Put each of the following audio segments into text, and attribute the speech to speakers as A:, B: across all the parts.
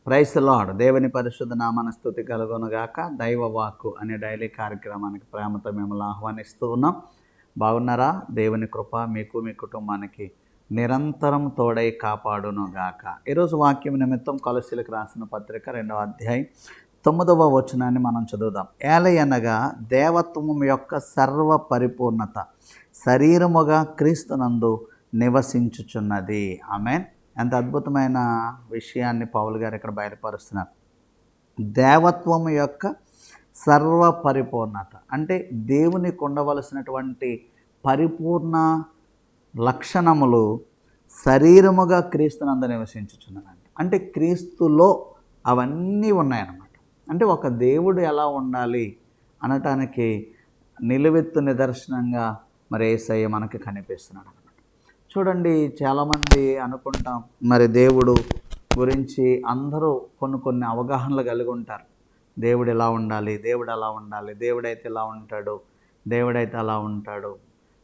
A: Price lord. దేవుని పరిశుద్ధ నామాన స్తుతి కలుగునుగాక. దైవ వాక్కు అనే డైలీ కార్యక్రమానికి ప్రేమతో మిమ్మల్ని ఆహ్వానిస్తూ ఉన్నాం. బాగున్నారా? దేవుని కృప మీకు మీ కుటుంబానికి నిరంతరం తోడై కాపాడునుగాక. ఈరోజు వాక్యం నిమిత్తం కొలస్సీలకు రాసిన పత్రిక 2వ అధ్యాయం 9వ వచనాన్ని మనం చదువుదాం. ఏలయనగా దేవత్వం యొక్క సర్వ పరిపూర్ణత శరీరముగా క్రీస్తునందు నివసించుచున్నది. ఆమేన్. ఎంత అద్భుతమైన విషయాన్ని పౌలు గారు ఇక్కడ బయలుపరుస్తున్నారు. దేవత్వం యొక్క సర్వ పరిపూర్ణత అంటే దేవునికి ఉండవలసినటువంటి పరిపూర్ణ లక్షణములు శరీరముగా క్రీస్తునందు నివసించుచున్నదంట. అంటే క్రీస్తులో అవన్నీ ఉన్నాయన్నమాట. అంటే ఒక దేవుడు ఎలా ఉండాలి అనటానికి నిలువెత్తు నిదర్శనంగా మరి యేసయ్య మనకి కనిపిస్తున్నాడు. చూడండి, చాలామంది అనుకుంటాం మరి దేవుడు గురించి అందరూ కొన్ని అవగాహనలు కలిగి ఉంటారు. దేవుడు ఎలా ఉండాలి, దేవుడు అలా ఉండాలి, దేవుడైతే ఇలా ఉంటాడు, దేవుడైతే అలా ఉంటాడు.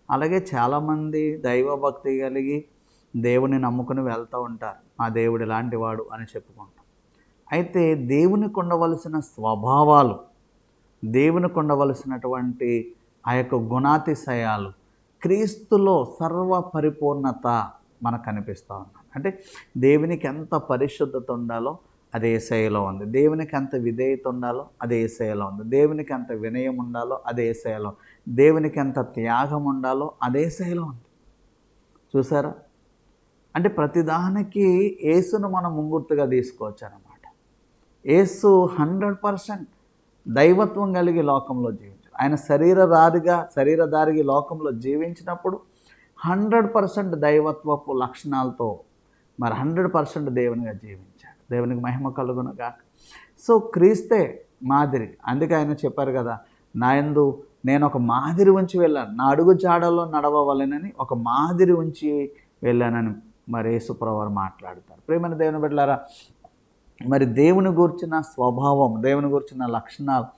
A: అలాగే చాలామంది దైవభక్తి కలిగి దేవుని నమ్ముకుని వెళ్తూ ఉంటారు. ఆ దేవుడు ఇలాంటి వాడు అని చెప్పుకుంటాం. అయితే దేవునికి ఉండవలసిన స్వభావాలు, దేవునికి ఉండవలసినటువంటి ఆ యొక్క గుణాతిశయాలు క్రీస్తులో సర్వ పరిపూర్ణత మనకు కనిపిస్తూ ఉన్నాడు. అంటే దేవునికి ఎంత పరిశుద్ధత ఉండాలో అది యేసయ్యలో ఉంది. దేవునికి ఎంత విధేయత ఉండాలో అది యేసయ్యలో ఉంది. దేవునికి ఎంత వినయం ఉండాలో అది యేసయ్యలో, దేవునికి ఎంత త్యాగం ఉండాలో అది యేసయ్యలో ఉంది. చూసారా? అంటే ప్రతిదానికి యేసును మనం ముంగుర్తుగా తీసుకోవచ్చు అన్నమాట. యేసు 100% దైవత్వం కలిగి లోకంలో జీవించారు. ఆయన శరీరధారిగా లోకంలో జీవించినప్పుడు 100% దైవత్వపు లక్షణాలతో మరి 100% దేవునిగా జీవించాడు. దేవునికి మహిమ కలుగునుగాక. సో క్రీస్తే మాదిరి. అందుకే ఆయన చెప్పారు కదా, నా యందు నేను ఒక మాదిరి ఉంచి వెళ్ళాను, నా అడుగు జాడలో నడవవలెనని ఒక మాదిరి ఉంచి వెళ్ళానని మరి యేసుప్రభువు మాట్లాడతారు. ప్రియమైన దేవుని బిడ్డలారా, మరి దేవుని గూర్చిన స్వభావం, దేవుని గూర్చిన లక్షణాలు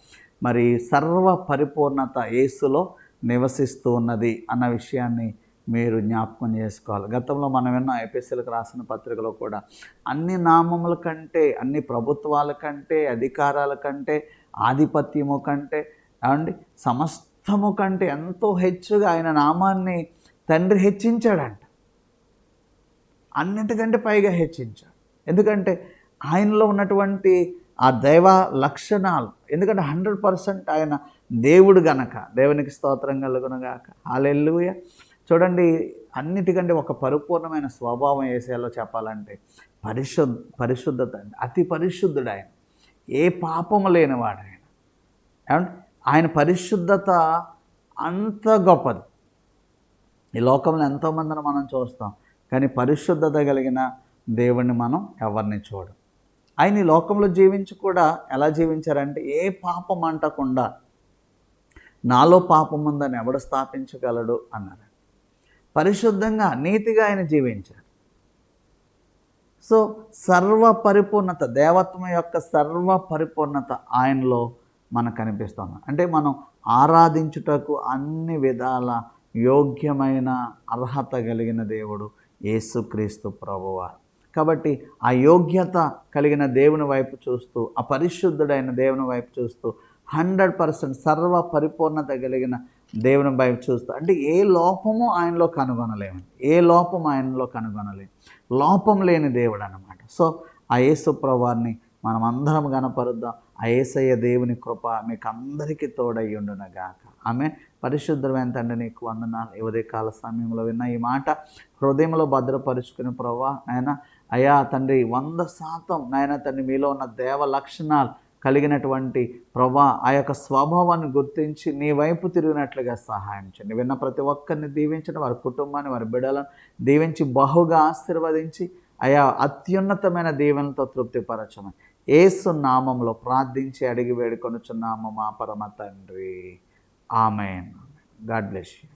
A: మరి సర్వ పరిపూర్ణత యేసులో నివసిస్తూ ఉన్నది అన్న విషయాన్ని మీరు జ్ఞాపకం చేసుకోవాలి. గతంలో మనం విన్న ఎఫెసీయులకు రాసిన పత్రికలో కూడా అన్ని నామముల కంటే, అన్ని ప్రభుత్వాల కంటే, అధికారాల కంటే, ఆధిపత్యము కంటే అండి సమస్తము కంటే ఎంతో హెచ్చుగా ఆయన నామాన్ని తండ్రి హెచ్చించాడంట. అన్నిటికంటే పైగా హెచ్చించాడు. ఎందుకంటే ఆయనలో ఉన్నటువంటి ఆ దైవ లక్షణాలు, ఎందుకంటే 100% ఆయన దేవుడు గనక. దేవునికి స్తోత్రం కలుగునుగాక. హల్లెలూయా. చూడండి, అన్నిటికంటే ఒక పరిపూర్ణమైన స్వభావం యేసయ్యలో చెప్పాలంటే పరిశుద్ధత అండి. అతి పరిశుద్ధుడు ఆయన, ఏ పాపము లేనివాడు ఆయన. ఏమంటే ఆయన పరిశుద్ధత అంత గొప్పది. ఈ లోకంలో ఎంతోమందిని మనం చూస్తాం, కానీ పరిశుద్ధత కలిగిన దేవుణ్ణి మనం ఎవరిని చూడం. ఆయన ఈ లోకంలో జీవించి కూడా ఎలా జీవించారంటే ఏ పాపం అంటకుండా నాలో పాపం ఉందని ఎవడు స్థాపించగలడు అన్నారు. పరిశుద్ధంగా నీతిగా ఆయన జీవించారు. సో సర్వ పరిపూర్ణత, దేవత్వం యొక్క సర్వ పరిపూర్ణత ఆయనలో మనకు కనిపిస్తుంది. అంటే మనం ఆరాధించుటకు అన్ని విధాల యోగ్యమైన అర్హత కలిగిన దేవుడు యేసుక్రీస్తు ప్రభువారు. కాబట్టి ఆ యోగ్యత కలిగిన దేవుని వైపు చూస్తూ, ఆ పరిశుద్ధుడైన దేవుని వైపు చూస్తూ 100% సర్వ పరిపూర్ణత కలిగిన దేవుని వైపు చూస్తూ, అంటే ఏ లోపము ఆయనలో కనుగొనలేము, ఏ లోపం ఆయనలో కనుగొనలేము. లోపం లేని దేవుడు అన్నమాట. సో ఆ యేసు ప్రభువారిని మనం అందరం గనపరుద్దాం. ఆ యేసయ్య దేవుని కృప మీకు అందరికీ తోడయ్యుండునుగాక. ఆమె. పరిశుద్ధమైన తండ్రి, నీకు వందనాలు. ఈ ఉదయకాల సమయంలో విన్న ఈ మాట హృదయంలో భద్రపరుచుకుని ప్రభువా నాయన, అయా తండ్రి 100% నాయన తండ్రి మీలో ఉన్న దేవ లక్షణాలు కలిగినటువంటి ప్రభా ఆ యొక్క స్వభావాన్ని గుర్తించి నీ వైపు తిరిగినట్లుగా సహాయం చేయండి. విన్న ప్రతి ఒక్కరిని దీవించండి, వారి కుటుంబాన్ని, వారి బిడ్డలను దీవించి బహుగా ఆశీర్వదించి అయా అత్యున్నతమైన దీవెనలతో తృప్తిపరచమని యేసు నామంలో ప్రార్థించి అడిగి వేడుకొనుచున్నాము మా పరమ తండ్రి. ఆమేన్. God bless you.